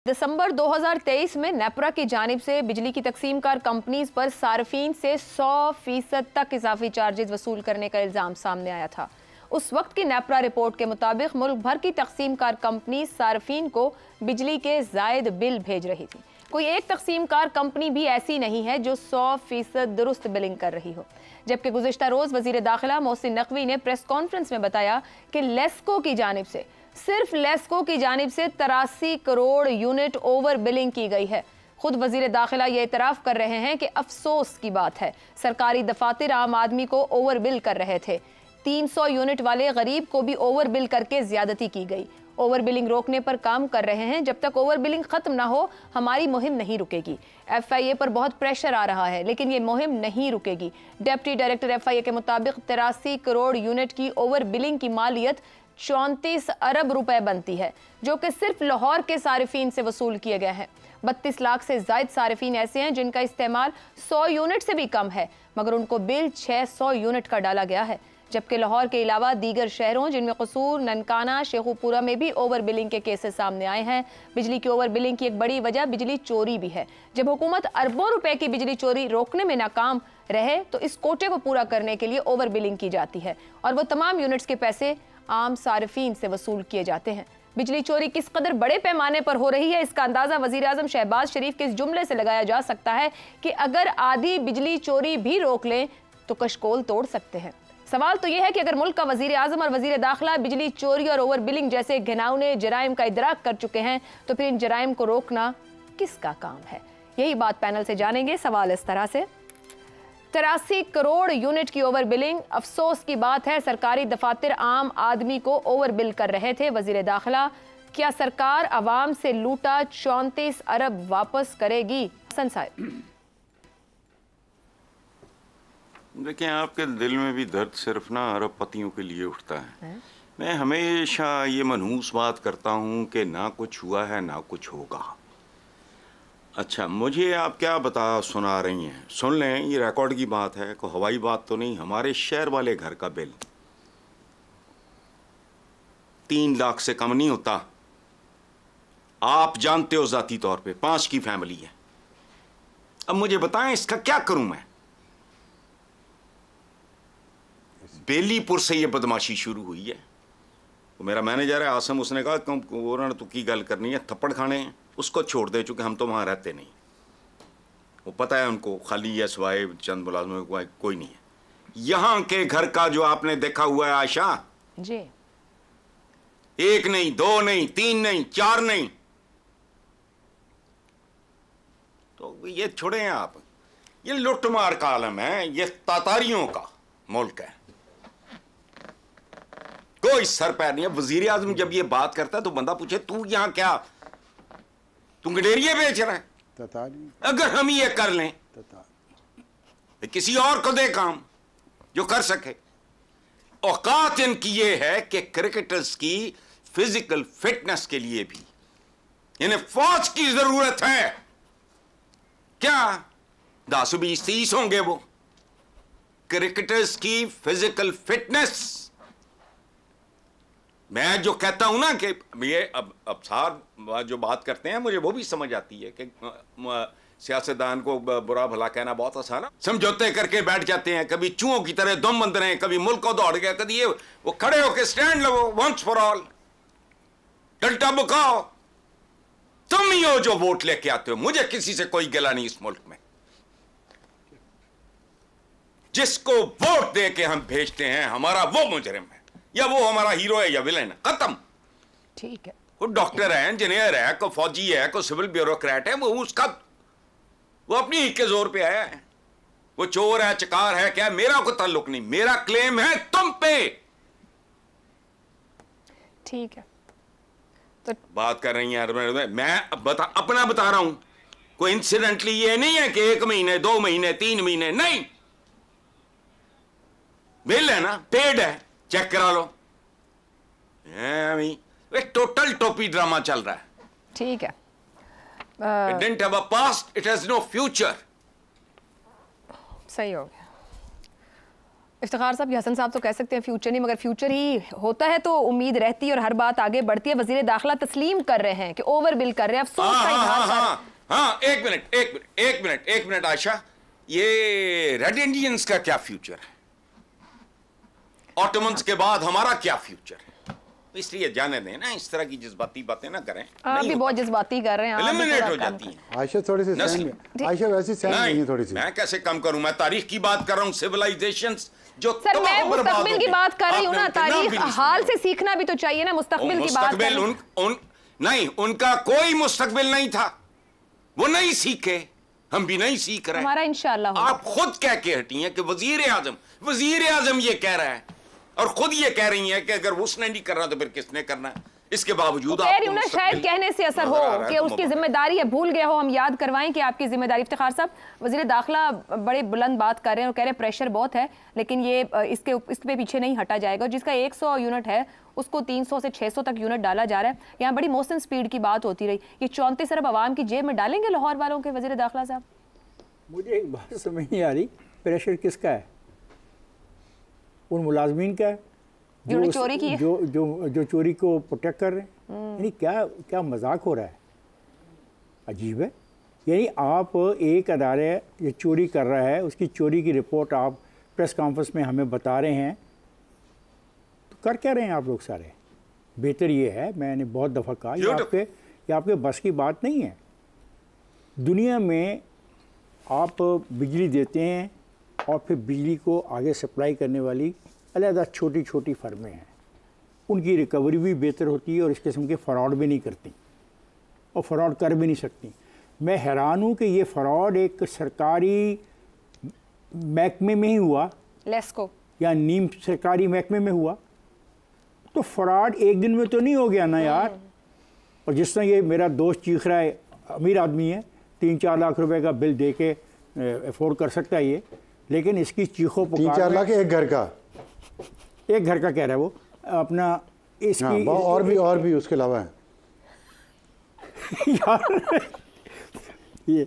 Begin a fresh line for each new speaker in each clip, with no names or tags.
दिसंबर 2023 में नेपरा की जानिब से बिजली की तकसीमकार कंपनीज पर सार्फिन से 100% तक इजाफी चार्जेस वसूल करने का इल्ज़ाम सामने आया था। उस वक्त की नेपरा रिपोर्ट के मुताबिक मुल्क भर की तकसीमकार कंपनी सार्फिन को बिजली के जायद बिल भेज रही थी। कोई एक तकसीमकार कंपनी भी ऐसी नहीं है जो 100% दुरुस्त बिलिंग कर रही हो। जबकि गुज़िश्ता रोज़ वज़ीर दाखिला मोहसिन नकवी ने प्रेस कॉन्फ्रेंस में बताया कि लेस्को की जानिब से सिर्फ लेस्को की जानिब से 83 करोड़ यूनिट ओवर बिलिंग की गई है। खुद वजीर दाखिला ये इतराफ़ कर रहे हैं कि अफसोस की बात है, सरकारी दफातर आम आदमी को ओवर बिल कर रहे थे। 300 यूनिट वाले गरीब को भी ओवर बिल करके ज्यादती की गई। ओवर बिलिंग रोकने पर काम कर रहे हैं। जब तक ओवर बिलिंग खत्म ना हो हमारी मुहिम नहीं रुकेगी। FIA पर बहुत प्रेशर आ रहा है लेकिन ये मुहिम नहीं रुकेगी। डिप्टी डायरेक्टर FIA के मुताबिक 83 करोड़ यूनिट की ओवर बिलिंग की मालियत 34 अरब रुपए बनती है, जो कि सिर्फ लाहौर के सारिफीन से वसूल किए गए हैं। 32 लाख से जायद सारिफीन ऐसे हैं जिनका इस्तेमाल 100 यूनिट से भी कम है, मगर उनको बिल 600 यूनिट का डाला गया है। जबकि लाहौर के अलावा दीगर शहरों जिनमें कसूर, ननकाना, शेखुपुरा में भी ओवर बिलिंग के केसेस सामने आए हैं। बिजली की ओवर बिलिंग की एक बड़ी वजह बिजली चोरी भी है। जब हुकूमत अरबों रुपए की बिजली चोरी रोकने में नाकाम रहे तो इस कोटे को पूरा करने के लिए ओवर बिलिंग की जाती है और वो तमाम यूनिट्स के पैसे आम सारिफीन से वसूल किए जाते हैं। बिजली चोरी किस कदर बड़े पैमाने पर हो रही है, इसका अंदाजा वजीर आजम शहबाज शरीफ के इस जुमले से लगाया जा सकता है कि अगर आधी बिजली चोरी भी रोक लें तो कशकोल तोड़ सकते हैं। सवाल तो यह है कि अगर मुल्क का वजीर आजम और वजीर दाखिला बिजली चोरी और ओवर बिलिंग जैसे घिनौने जराइम का इदराक कर चुके हैं तो फिर इन जराइम को रोकना किसका काम है? यही बात पैनल से जानेंगे। सवाल इस तरह से, 83 करोड़ यूनिट की ओवर बिलिंग, अफसोस की बात है सरकारी दफातर आम आदमी को ओवर बिल कर रहे थे। वजीर दाखिला, क्या सरकार आवाम से लूटा 34 अरब वापस करेगी? हसन साहब।
देखिए, आपके दिल में भी दर्द सिर्फ ना अरबपतियों के लिए उठता है। मैं हमेशा ये मनहूस बात करता हूँ कि ना कुछ हुआ है ना कुछ होगा। अच्छा, मुझे आप क्या सुना रही हैं? सुन लें, ये रिकॉर्ड की बात है, कोई हवाई बात तो नहीं। हमारे शहर वाले घर का बिल 3 लाख से कम नहीं होता। आप जानते हो जाती तौर पे 5 की फैमिली है। अब मुझे बताएं इसका क्या करूं मैं? बेलीपुर से ये बदमाशी शुरू हुई है। तो मेरा मैनेजर है आसम, उसने कहा उन्होंने तो की गल करनी है, थप्पड़ खाने हैं, उसको छोड़ दे, चूंकि हम तो वहां रहते नहीं। वो पता है उनको, खाली है सिवाय चंद मुलाजमों को कोई नहीं है। यहां के घर का जो आपने देखा हुआ है आयशा
जी,
1 नहीं, 2 नहीं, 3 नहीं, 4 नहीं, तो ये छोड़े हैं आप। ये लुटमार का आलम है, ये तातारियों का मुल्क है, कोई सर पैर नहीं है। वजीर आजम जब ये बात करता है तो बंदा पूछे तू यहां क्या, तू गडेरिये बेच रहा है? अगर हम ये कर लें तो किसी और को दे काम जो कर सके। औकात इनकी ये है कि क्रिकेटर्स की फिजिकल फिटनेस के लिए भी इन्हें फौज की जरूरत है। क्या 10, 20, 30 होंगे वो क्रिकेटर्स की फिजिकल फिटनेस? मैं जो कहता हूं ना कि ये अब साहब जो बात करते हैं मुझे वो भी समझ आती है कि सियासतदान को बुरा भला कहना बहुत आसान है। समझौते करके बैठ जाते हैं, कभी चूहों की तरह दम बंद रहे, कभी मुल्क को दौड़ गया, कभी ये वो खड़े होकर स्टैंड लो वंस फॉर ऑल, डंडा बुकाओ। तुम ही हो जो वोट लेके आते हो। मुझे किसी से कोई गिला नहीं इस मुल्क में। जिसको वोट दे के हम भेजते हैं हमारा वो मुजरिम है, या वो हमारा हीरो है या विलेन है, खत्म।
ठीक है।
वो डॉक्टर है, इंजीनियर है, कोई फौजी है, कोई सिविल ब्यूरोक्रेट है, वो अपनी हित के जोर पे आया है। वो चोर है, चकार है, क्या, मेरा कोई ताल्लुक नहीं। मेरा क्लेम है तुम पे।
ठीक है, तो
बात कर रही हैं मैं अपना बता रहा हूं। कोई इंसिडेंटली ये नहीं है कि 1 महीने, 2 महीने, 3 महीने नहीं। बिल है ना, पेड है, चेक करा लो। एक टोटल टोपी ड्रामा चल रहा है।
ठीक है।
It didn't have a past, it has no future.
सही हो गया। इफ्तिखार साहब, हसन साहब तो कह सकते हैं फ्यूचर नहीं, मगर फ्यूचर ही होता है तो उम्मीद रहती है और हर बात आगे बढ़ती है। वजीर दाखिला तस्लीम कर रहे हैं कि ओवर बिल कर रहे हैं, अफसोस का इजहार कर रहे हैं।
हाँ, एक मिनट आयशा, ये रेड इंडियंस का क्या फ्यूचर है? ऑटोमन्स के बाद हमारा क्या फ्यूचर है? इसलिए जाने दें ना, इस तरह की जज्बाती बातें ना करें।
आप भी बहुत जज्बाती कर रहे हैं,
एलिमिनेट हो जाती हैं।
आयशा थोड़ी सी आयशा वैसी सहन नहीं है थोड़ी सी।
मैं कैसे कम करूं? मैं तारीख की बात कर रहा हूं, सिविलाइजेशंस जो
सर, मैं मुस्तकबिल की बात कर रही हूं ना। तारीख हाल से सीखना भी तो चाहिए ना, मुस्तकबिल की बात कर रही हूं।
नहीं, उनका कोई मुस्तकबिल नहीं था, वो नहीं सीखे, हम भी नहीं सीख रहे।
हमारा इंशाअल्लाह।
आप खुद कह के हटी हैं कि वजीर आजम ये कह रहा है, और खुद ये कह रही हैं कि अगर उसने नहीं करना तो फिर किसने करना है? इसके बावजूद
आपको शायद कहने से असर हो कि उसकी जिम्मेदारी है, भूल गए हो, हम याद करवाएं कि आपकी जिम्मेदारी। इफ्तिखार साहब, वजीर दाखिला बड़े बुलंद बात कर रहे हैं और कह रहे हैं प्रेशर बहुत है, लेकिन ये इसके पीछे नहीं हटा जाएगा। जिसका 100 यूनिट है उसको 300 से 600 तक यूनिट डाला जा रहा है। यहाँ बड़ी मौसम स्पीड की बात होती रही, ये 34 अरब आवाम की जेब में डालेंगे लाहौर वालों के वजीर दाखिला साहब?
मुझे एक बात समझ नहीं आ रही, प्रेशर किसका है? उन मुलाजमीन का है जो चोरी की है, जो चोरी को प्रोटेक्ट कर रहे हैं। यानी क्या मजाक हो रहा है? अजीब है। यानी आप एक अदारे जो चोरी कर रहा है उसकी चोरी की रिपोर्ट आप प्रेस कॉन्फ्रेंस में हमें बता रहे हैं, तो कर क्या रहे हैं आप लोग सारे? बेहतर ये है, मैंने बहुत दफ़ा कहा, ये आपके बस की बात नहीं है। दुनिया में आप बिजली देते हैं और फिर बिजली को आगे सप्लाई करने वाली अलग छोटी छोटी फर्में हैं, उनकी रिकवरी भी बेहतर होती है और इस किस्म के फ़रॉड भी नहीं करती और फ़रॉड कर भी नहीं सकती। मैं हैरान हूँ कि ये फ़रॉड एक सरकारी महकमे में ही हुआ,
लेस्को
या नीम सरकारी महकमे में हुआ, तो फ़रॉड एक दिन में तो नहीं हो गया ना यार। और जिस तरह ये मेरा दोस्त चीख रहा है, अमीर आदमी है, 3-4 लाख रुपए का बिल दे के अफोर्ड कर सकता है ये, लेकिन इसकी चीखों पुकार
3-4 लाख एक घर का
कह रहा है वो अपना, इसकी
और भी उसके अलावा है
यार ये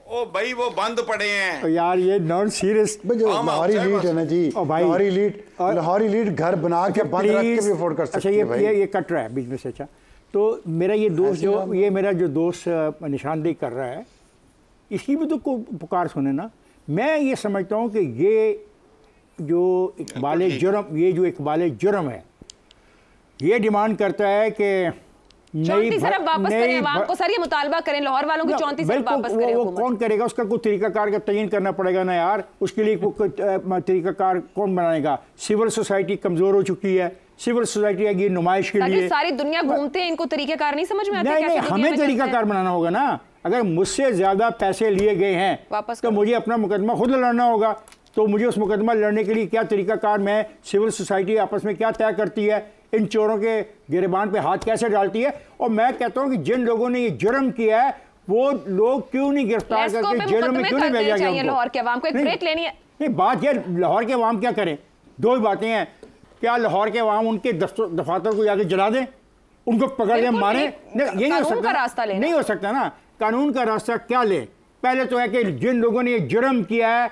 ओ भाई वो बंद पड़े हैं
यार, ये नॉन सीरियस।
लाहौरी लीड है ना जी, लाहौरी लीड घर बना के बंद रख के भी अफोर्ड कर सकते हैं।
अच्छा, ये कट रहा है बीच में से। अच्छा, तो मेरा ये दोस्त निशानदेही कर रहा है, इसकी भी तो पुकार सुने ना। मैं ये समझता हूँ कि ये जो इकबाल जुर्म है, ये डिमांड करता है कि
34 अरब वापस करें अवाम को। सर, ये मुतालबा करें लाहौर वालों की 34 अरब वापस करें।
वो कौन करेगा? उसका कोई तरीकाकार का तयन करना पड़ेगा ना यार। उसके लिए तरीकाकार कौन बनाएगा? सिविल सोसाइटी कमजोर हो चुकी है, सिविल सोसाइटी आएगी नुमाइश के लिए।
सारी दुनिया घूमते हैं, इनको तरीकाकार नहीं समझ में आता।
नहीं, हमें तरीकाकार बनाना होगा ना। अगर मुझसे ज्यादा पैसे लिए गए हैं तो मुझे अपना मुकदमा खुद लड़ना होगा। तो मुझे उस मुकदमा लड़ने के लिए क्या तरीकाकार, मैं सिविल सोसाइटी आपस में क्या तय करती है, इन चोरों के गिरबान पे हाथ कैसे डालती है। और मैं कहता हूँ कि जिन लोगों ने ये जुर्म किया है वो लोग क्यों नहीं गिरफ्तार करके जेलों में क्यों नहीं भेजा गया?
लाहौर के अवाम को एक ब्रेक लेनी है।
नहीं, बात यह लाहौर के अवाम क्या करें? दो ही बातें हैं। क्या लाहौर के अवाम उनके दफातर को जाके जला दें, उनको पकड़ के मारे? यही हो सकता, नहीं हो सकता ना। कानून का रास्ता क्या ले? पहले तो है कि जिन लोगों ने ये जुर्म किया है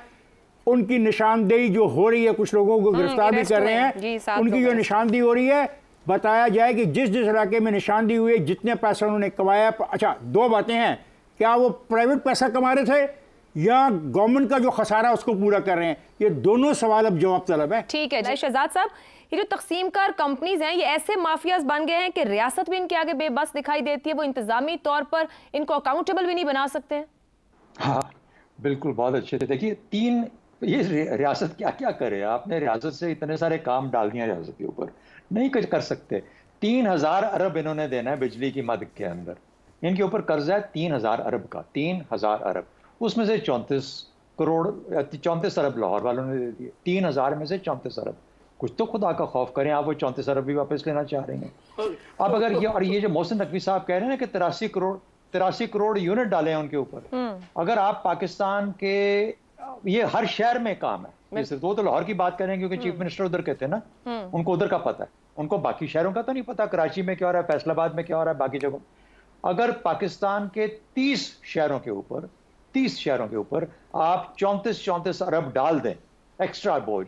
उनकी निशानदेही जो हो रही है, कुछ लोगों को गिरफ्तार भी कर रहे हैं, उनकी जो निशानदेही हो रही है, बताया जाए कि जिस इलाके में निशानदेही हुई है, जितने पैसा उन्होंने कमाया। अच्छा, दो बातें हैं, क्या वो प्राइवेट पैसा कमा रहे थे या गवर्नमेंट का जो खसारा उसको पूरा कर रहे हैं? ये दोनों सवाल अब जवाब तलब है।
ठीक है शहजाद साहब, ये जो तकसीमकार कंपनीज हैं, ये ऐसे माफियाज बन गए हैं कि रियासत भी इनके आगे बेबस दिखाई देती है। वो इंतजामी तौर पर इनको अकाउंटेबल भी नहीं बना सकते।
हाँ बिल्कुल, बहुत अच्छे थे। देखिए, ये रियासत क्या क्या करे? आपने रियासत से इतने सारे काम डाल दिए रियासत के ऊपर, नहीं कर सकते। 3000 अरब इन्होंने देना है बिजली की मद के अंदर, इनके ऊपर कर्जा है 3000 अरब का, 3000 अरब। उसमें से 34 अरब लाहौर वालों ने दे दिए। 3000 में से 34 अरब। कुछ तो खुदा का खौफ करें, आप वो 34 अरब भी वापस लेना चाह रहे हैं। आप अगर ये जो मोहसिन नकवी साहब कह रहे हैं ना कि 83 करोड़ यूनिट डाले हैं उनके ऊपर, अगर आप पाकिस्तान के, ये हर शहर में काम है। सिर्फ वो तो लाहौर की बात करें क्योंकि चीफ मिनिस्टर उधर कहते हैं ना, उनको उधर का पता है, उनको बाकी शहरों का तो नहीं पता। कराची में क्या हो रहा है, फैसलाबाद में क्या हो रहा है, बाकी जगहों। अगर पाकिस्तान के 30 शहरों के ऊपर आप 34 अरब डाल दें एक्स्ट्रा बोझ,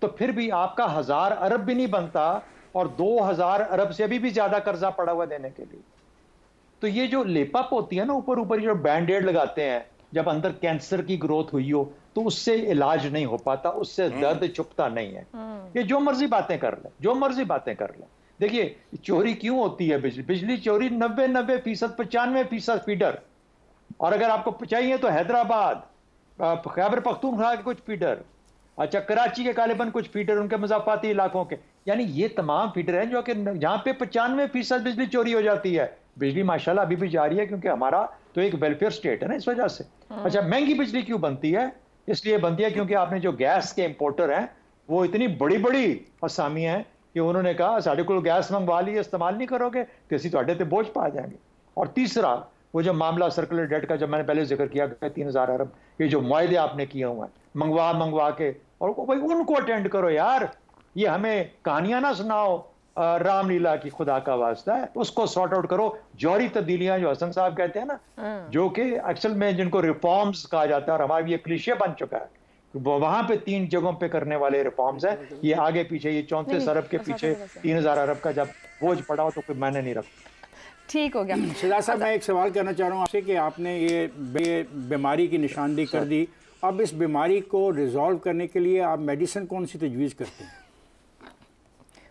तो फिर भी आपका 1000 अरब भी नहीं बनता और 2000 अरब से अभी भी ज्यादा कर्जा पड़ा हुआ देने के लिए। तो ये जो लेपअप होती है ना, ऊपर ऊपर जो बैंडेड लगाते हैं, जब अंदर कैंसर की ग्रोथ हुई हो तो उससे इलाज नहीं हो पाता, उससे दर्द चुपता नहीं है। ये जो मर्जी बातें कर ले, जो मर्जी बातें कर ले। देखिए चोरी क्यों होती है, बिजली चोरी 90% 95% फीडर, और अगर आपको चाहिए तो हैदराबाद, खैबर पख्तूनख्वा के कुछ फीडर, अच्छा कराची के गालिबन कुछ फीडर उनके मज़ाफ़ाती इलाकों के, यानी ये तमाम फीडर हैं जो कि जहाँ पे 95% बिजली चोरी हो जाती है। बिजली माशाल्लाह अभी भी जा रही है क्योंकि हमारा तो एक वेलफेयर स्टेट है ना, इस वजह से। अच्छा महंगी बिजली क्यों बनती है? इसलिए बनती है क्योंकि आपने जो गैस के इंपोर्टर हैं वो इतनी बड़ी बड़ी असामी हैं कि उन्होंने कहा साढ़े को गैस मंगवा ली, इस्तेमाल नहीं करोगे तो असी थोड़े ते बोझ पा जाएंगे। और तीसरा वो जो मामला सर्कुलर डेट का, जब मैंने पहले जिक्र किया 3000 अरब, ये जो मुआहदे आपने किए हुए हैं मंगवा के, और भाई उनको अटेंड करो यार, ये हमें कहानियां ना सुनाओ रामलीला की, खुदा का वास्ता है, उसको सॉर्ट आउट करो। जौहरी तब्दीलियां जो हसन साहब कहते हैं ना, जो कि एक्चुअल में जिनको रिफॉर्म्स कहा जाता है और हमारा ये क्लीशे बन चुका है, वहां पे 3 जगहों पे करने वाले रिफॉर्म्स हैं। ये आगे पीछे, ये 34 अरब के पीछे 3000 अरब का जब बोझ पड़ा हो तो कोई मायने नहीं रखता।
ठीक हो गया।
शहजाद साहब, मैं एक सवाल करना चाह रहा हूँ आपसे कि आपने ये बीमारी की निशानदेही कर दी, अब इस बीमारी को रिजॉल्व करने के लिए आप मेडिसिन कौन सी तजवीज़ करते हैं?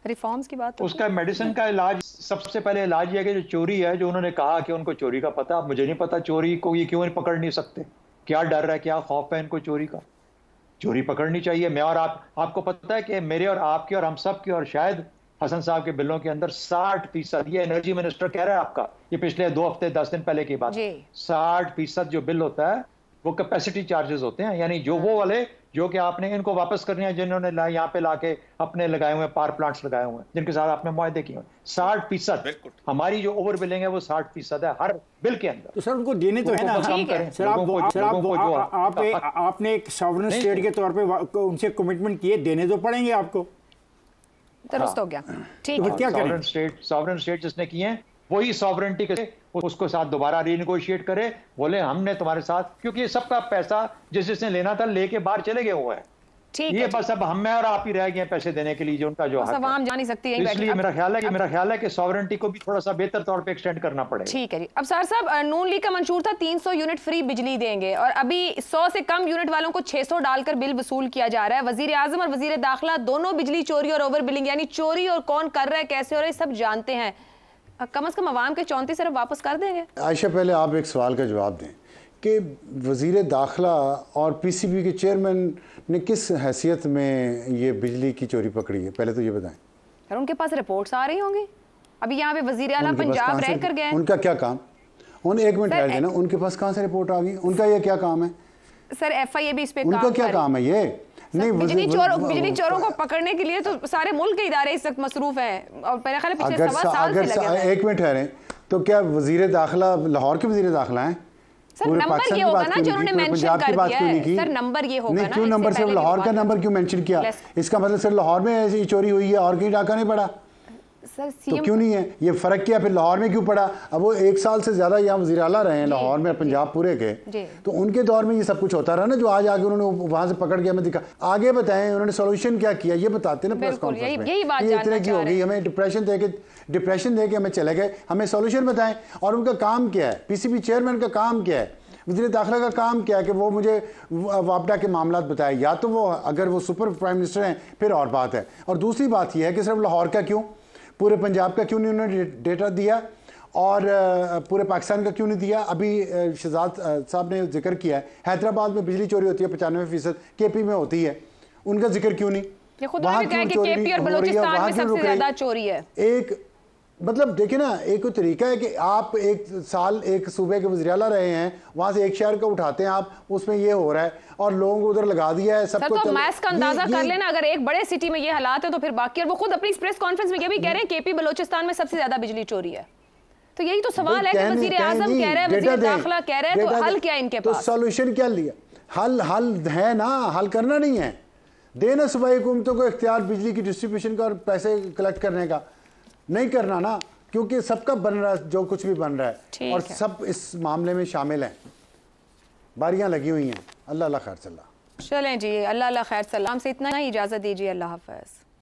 रिफॉर्म्स की बात,
उसका मेडिसिन का इलाज, सबसे पहले इलाज यह कि जो चोरी है, जो उन्होंने कहा कि उनको चोरी का पता, मुझे नहीं पता चोरी को ये क्यों पकड़ नहीं सकते, क्या डर है, क्या खौफ है इनको चोरी का? चोरी पकड़नी चाहिए। मैं और आपको पता है कि मेरे और आपके और हम सब के और शायद हसन साहब के बिलों के अंदर 60%, ये एनर्जी मिनिस्टर कह रहा है आपका, ये पिछले 2 हफ्ते 10 दिन पहले की बात, 60% जो बिल होता है वो कैपेसिटी चार्जेस होते हैं, यानी जो वो वाले जो कि आपने इनको वापस करने हैं, जिन्होंने यहाँ पे लाके अपने लगाए हुए पावर प्लांट्स लगाए हुए हैं, जिनके साथ आपने मुआहदे किए हुए, 60% हमारी जो ओवर बिलिंग है वो 60% है हर बिल के अंदर।
तो सर उनको देने तो है ना, सर आपने एक सॉवरेन स्टेट के तौर पे उनसे कमिटमेंट किए, देने तो पड़ेंगे आपको।
दुरुस्त हो गया, ठीक है।
क्या करें?
सॉवरेन स्टेट जिसने किए हैं वही सॉवरेंटी के उसको साथ दोबारा रीनेगोशिएट करे, बोले हमने तुम्हारे साथ, क्योंकि ये सबका पैसा जिसने लेना था लेके बाहर चले गए हुए हैं। ये बस अब हम और आप ही रह गए पैसे देने के लिए, जो उनका जो
आवाम जा नहीं सकती है।
इसलिए मेरा ख्याल है कि सॉवरेंटी को भी थोड़ा सा बेहतर तौर पे एक्सटेंड करना पड़ेगा।
ठीक है जी। अब सर साहब, नून लीग का मंशूर था 300 यूनिट फ्री बिजली देंगे, और अभी 100 से कम यूनिट वालों को 600 डालकर बिल वसूल किया जा रहा है। वजीर आजम और वजीर दाखिला दोनों बिजली चोरी और ओवर बिलिंग, यानी चोरी और कौन कर रहा है, कैसे हो रहा है, सब जानते हैं। कम से कम अवाम के 34 अरब वापस कर देंगे।
आयशा, पहले आप एक सवाल का जवाब दें कि वज़ीर दाखिला और पीसीबी के चेयरमैन ने किस हैसियत में ये बिजली की चोरी पकड़ी है, पहले तो ये बताएं।
सर उनके पास रिपोर्ट्स आ रही होंगी, अभी यहाँ पे वज़ीर आला पंजाब रह कर गए,
उनका क्या काम? एक मिनट ठहर देना, उनके पास कहाँ से रिपोर्ट आ गई? उनका ये क्या काम है?
सर FIA भी इस पे
उनका क्या काम है? ये नहीं,
बिजली चोरों को पकड़ने के लिए तो सारे मुल्क के इदारे इस वक्त मसरूफ हैं, और मेरे ख्याल पिछले 7 साल से लगे हैं।
एक मिनट ठहरें, तो क्या वज़ीर दाखिला लाहौर के वज़ीर दाखिला हैं?
सर नंबर ये होगा ना जो उन्होंने मेंशन कर दिया है। सर नंबर ये होगा ना,
क्यों नंबर सिर्फ लाहौर का नंबर क्यों मेंशन किया? इसका मतलब सिर्फ लाहौर में ऐसी चोरी हुई है और कहीं डाका नहीं पड़ा?
सर
तो क्यों नहीं है? ये फर्क क्या फिर लाहौर में क्यों पड़ा? अब वो 1 साल से ज्यादा यहाँ वज़ीर आला रहे हैं लाहौर में, पंजाब पूरे के, तो उनके दौर में ये सब कुछ होता रहा ना, जो आज आगे उन्होंने वहां से पकड़ के हमें दिखा। आगे बताएं उन्होंने सोल्यूशन क्या किया, ये बताते ना प्रेस कॉन्फ्रेंस में। ये इतने की हो गई, हमें डिप्रेशन दे के हमें चले गए, हमें सोल्यूशन बताएं। और उनका काम क्या है? पीसीबी चेयरमैन का काम क्या है? वज़ीर दाखिला का काम क्या है कि वो मुझे वापडा के मामला बताए? या तो वो अगर वो सुपर प्राइम मिनिस्टर हैं फिर और बात है, और दूसरी बात यह है कि सिर्फ लाहौर का क्यों, पूरे पंजाब का क्यों नहीं उन्होंने डेटा दिया, और पूरे पाकिस्तान का क्यों नहीं दिया? अभी शहजाद साहब ने जिक्र किया है हैदराबाद में बिजली चोरी होती है 95%, KP में होती है, उनका जिक्र क्यों नहीं?
वहाँ क्यों चोरी KP और बलूचिस्तान में सबसे ज्यादा चोरी है?
एक मतलब देखिए ना, एक तरीका है कि आप 1 साल एक सूबे के वज़ीर आला रहे हैं, वहां से एक शहर का उठाते हैं आप, उसमें ये हो रहा है और लोगों को उधर लगा दिया है सबको।
तो मैथ्स का अंदाजा कर लेना, अगर एक बड़े सिटी में ये हालात है तो फिर बाकी, और वो खुद अपनी प्रेस कॉन्फ्रेंस में ये भी कह रहे हैं KP बलूचिस्तान में सबसे ज्यादा बिजली चोरी है। तो यही तो सवाल है कि वज़ीर आज़म कह रहे हैं, वज़ीर दाखिला कह रहे हैं, तो हल क्या इनके पास?
तो सॉल्यूशन क्या लिया? हल है ना, हल करना नहीं है, देना सूबाई हुकूमतों को इख्तियार बिजली की डिस्ट्रीब्यूशन का और पैसे कलेक्ट करने का, नहीं करना ना, क्योंकि सबका बन रहा है जो कुछ भी बन रहा है, और सब इस मामले में शामिल हैं, बारियां लगी हुई हैं। अल्लाह खैर चला।
चलें जी, अल्लाह अल्लाह खैर सलाम से इतना ही इजाज़त दीजिए, अल्लाह हाफ़िज़।